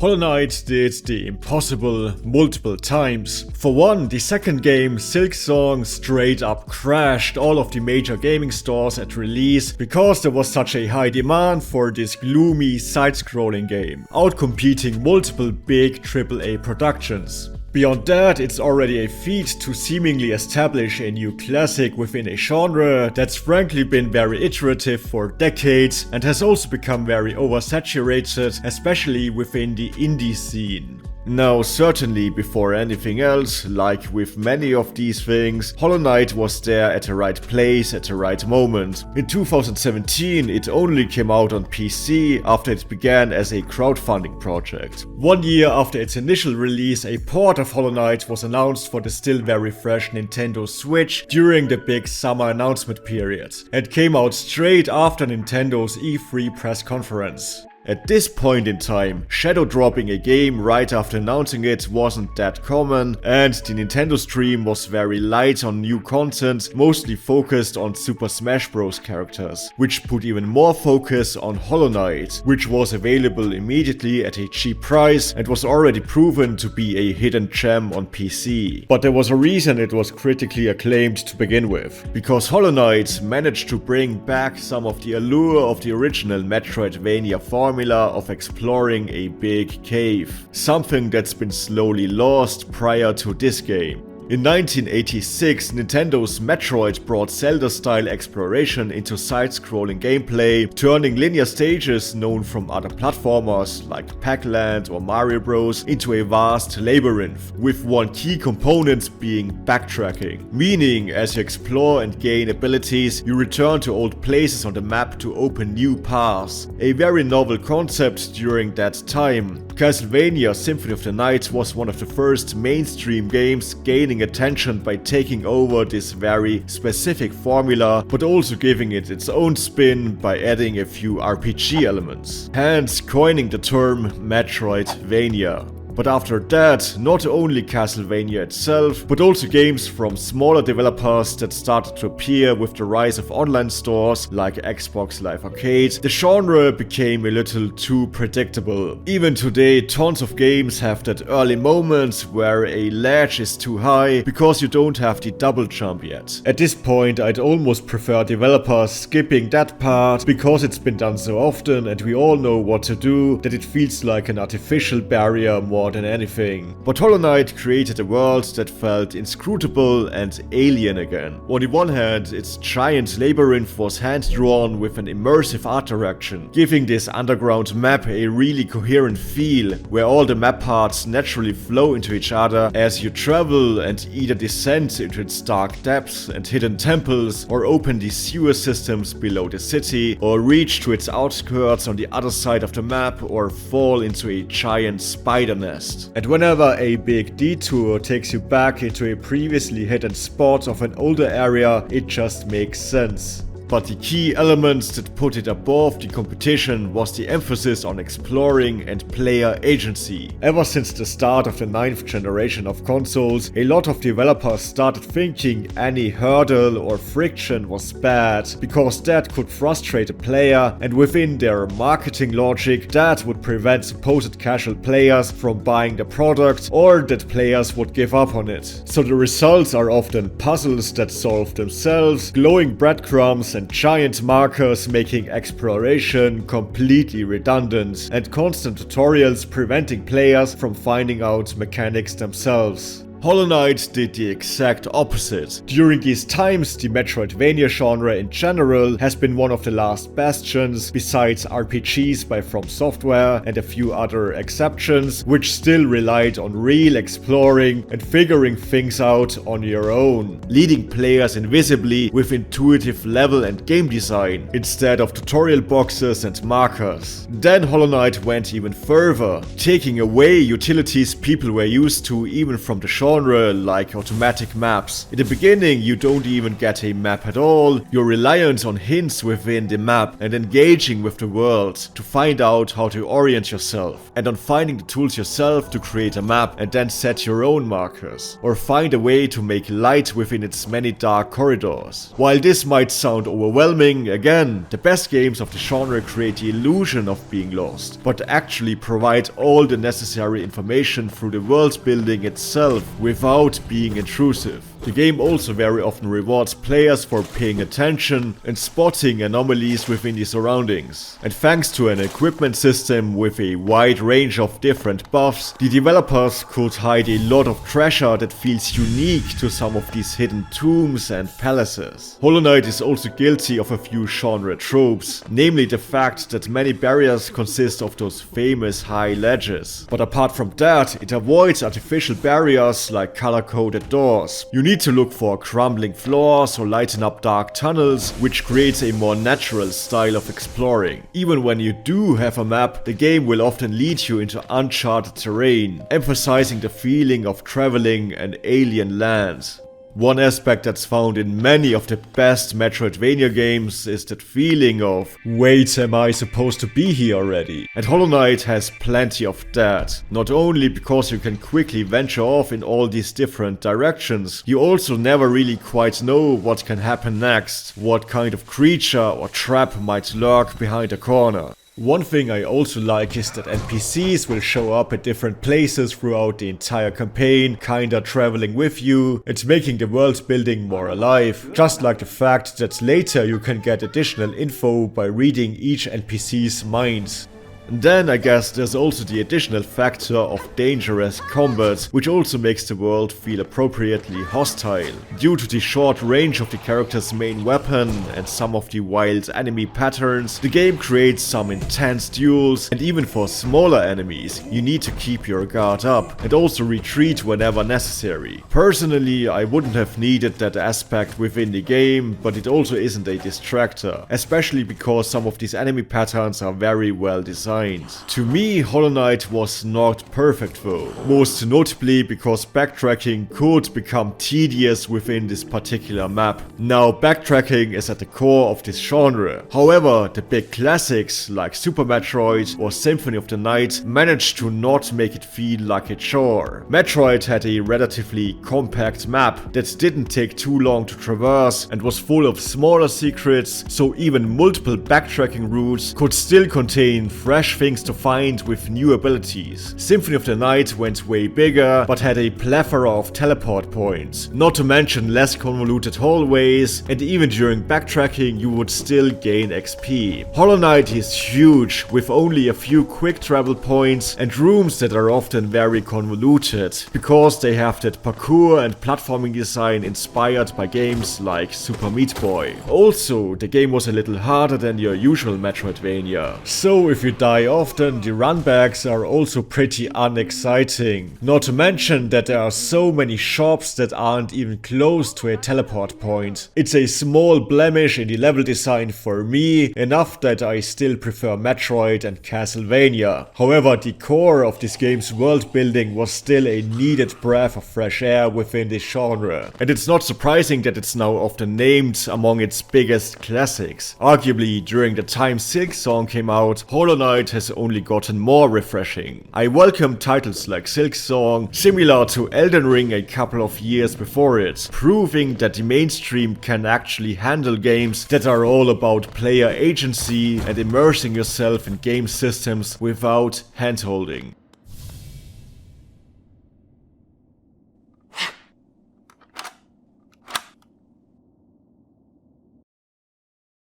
Hollow Knight did the impossible multiple times. For one, the second game, Silksong, straight up crashed all of the major gaming stores at release because there was such a high demand for this gloomy side-scrolling game, outcompeting multiple big AAA productions. Beyond that, it's already a feat to seemingly establish a new classic within a genre that's frankly been very iterative for decades and has also become very oversaturated, especially within the indie scene. Now, certainly before anything else, like with many of these things, Hollow Knight was there at the right place at the right moment. In 2017, it only came out on PC after it began as a crowdfunding project. 1 year after its initial release, a port of Hollow Knight was announced for the still very fresh Nintendo Switch during the big summer announcement period, and came out straight after Nintendo's E3 press conference. At this point in time, shadow dropping a game right after announcing it wasn't that common, and the Nintendo stream was very light on new content, mostly focused on Super Smash Bros. Characters, which put even more focus on Hollow Knight, which was available immediately at a cheap price and was already proven to be a hidden gem on PC. But there was a reason it was critically acclaimed to begin with, because Hollow Knight managed to bring back some of the allure of the original Metroidvania formula of exploring a big cave, something that's been slowly lost prior to this game. In 1986, Nintendo's Metroid brought Zelda-style exploration into side-scrolling gameplay, turning linear stages known from other platformers like Pac-Land or Mario Bros. Into a vast labyrinth, with one key component being backtracking. Meaning, as you explore and gain abilities, you return to old places on the map to open new paths. A very novel concept during that time. Castlevania Symphony of the Night was one of the first mainstream games gaining attention by taking over this very specific formula, but also giving it its own spin by adding a few RPG elements, hence coining the term Metroidvania. But after that, not only Castlevania itself, but also games from smaller developers that started to appear with the rise of online stores like Xbox Live Arcade, the genre became a little too predictable. Even today, tons of games have that early moment where a ledge is too high because you don't have the double jump yet. At this point, I'd almost prefer developers skipping that part because it's been done so often and we all know what to do that it feels like an artificial barrier more than anything. But Hollow Knight created a world that felt inscrutable and alien again. On the one hand, its giant labyrinth was hand-drawn with an immersive art direction, giving this underground map a really coherent feel, where all the map parts naturally flow into each other as you travel and either descend into its dark depths and hidden temples, or open the sewer systems below the city, or reach to its outskirts on the other side of the map, or fall into a giant spider nest. And whenever a big detour takes you back into a previously hidden spot of an older area, it just makes sense. But the key elements that put it above the competition was the emphasis on exploring and player agency. Ever since the start of the 9th generation of consoles, a lot of developers started thinking any hurdle or friction was bad, because that could frustrate a player, and within their marketing logic, that would prevent supposed casual players from buying the product, or that players would give up on it. So the results are often puzzles that solve themselves, glowing breadcrumbs and giant markers making exploration completely redundant, and constant tutorials preventing players from finding out mechanics themselves. Hollow Knight did the exact opposite. During these times, the Metroidvania genre in general has been one of the last bastions, besides RPGs by From Software and a few other exceptions, which still relied on real exploring and figuring things out on your own, leading players invisibly with intuitive level and game design, instead of tutorial boxes and markers. Then Hollow Knight went even further, taking away utilities people were used to even from the genre genre like automatic maps. In the beginning you don't even get a map at all, you're reliant on hints within the map and engaging with the world to find out how to orient yourself, and on finding the tools yourself to create a map and then set your own markers, or find a way to make light within its many dark corridors. While this might sound overwhelming, again, the best games of the genre create the illusion of being lost, but actually provide all the necessary information through the world building itself without being intrusive. The game also very often rewards players for paying attention and spotting anomalies within the surroundings. And thanks to an equipment system with a wide range of different buffs, the developers could hide a lot of treasure that feels unique to some of these hidden tombs and palaces. Hollow Knight is also guilty of a few genre tropes, namely the fact that many barriers consist of those famous high ledges. But apart from that, it avoids artificial barriers like color-coded doors. You need to look for crumbling floors or lighten up dark tunnels, which creates a more natural style of exploring. Even when you do have a map, the game will often lead you into uncharted terrain, emphasizing the feeling of traveling an alien land. One aspect that's found in many of the best Metroidvania games is that feeling of, wait, am I supposed to be here already? And Hollow Knight has plenty of that. Not only because you can quickly venture off in all these different directions, you also never really quite know what can happen next, what kind of creature or trap might lurk behind a corner. One thing I also like is that NPCs will show up at different places throughout the entire campaign, kinda traveling with you and making the world building more alive. Just like the fact that later you can get additional info by reading each NPC's minds. And then I guess there's also the additional factor of dangerous combat, which also makes the world feel appropriately hostile. Due to the short range of the character's main weapon and some of the wild enemy patterns, the game creates some intense duels, and even for smaller enemies, you need to keep your guard up and also retreat whenever necessary. Personally, I wouldn't have needed that aspect within the game, but it also isn't a distractor, especially because some of these enemy patterns are very well designed. To me, Hollow Knight was not perfect though, most notably because backtracking could become tedious within this particular map. Now, backtracking is at the core of this genre. However, the big classics like Super Metroid or Symphony of the Night managed to not make it feel like a chore. Metroid had a relatively compact map that didn't take too long to traverse and was full of smaller secrets, so even multiple backtracking routes could still contain fresh things to find with new abilities. Symphony of the Night went way bigger, but had a plethora of teleport points, not to mention less convoluted hallways, and even during backtracking you would still gain XP. Hollow Knight is huge, with only a few quick travel points and rooms that are often very convoluted, because they have that parkour and platforming design inspired by games like Super Meat Boy. Also, the game was a little harder than your usual Metroidvania, so if you die often, the runbacks are also pretty unexciting. Not to mention that there are so many shops that aren't even close to a teleport point. It's a small blemish in the level design for me, enough that I still prefer Metroid and Castlevania. However, the core of this game's world building was still a needed breath of fresh air within this genre. And it's not surprising that it's now often named among its biggest classics. Arguably, during the time Silksong came out, Hollow Knight has only gotten more refreshing. I welcome titles like Silksong, similar to Elden Ring a couple of years before it, proving that the mainstream can actually handle games that are all about player agency and immersing yourself in game systems without handholding.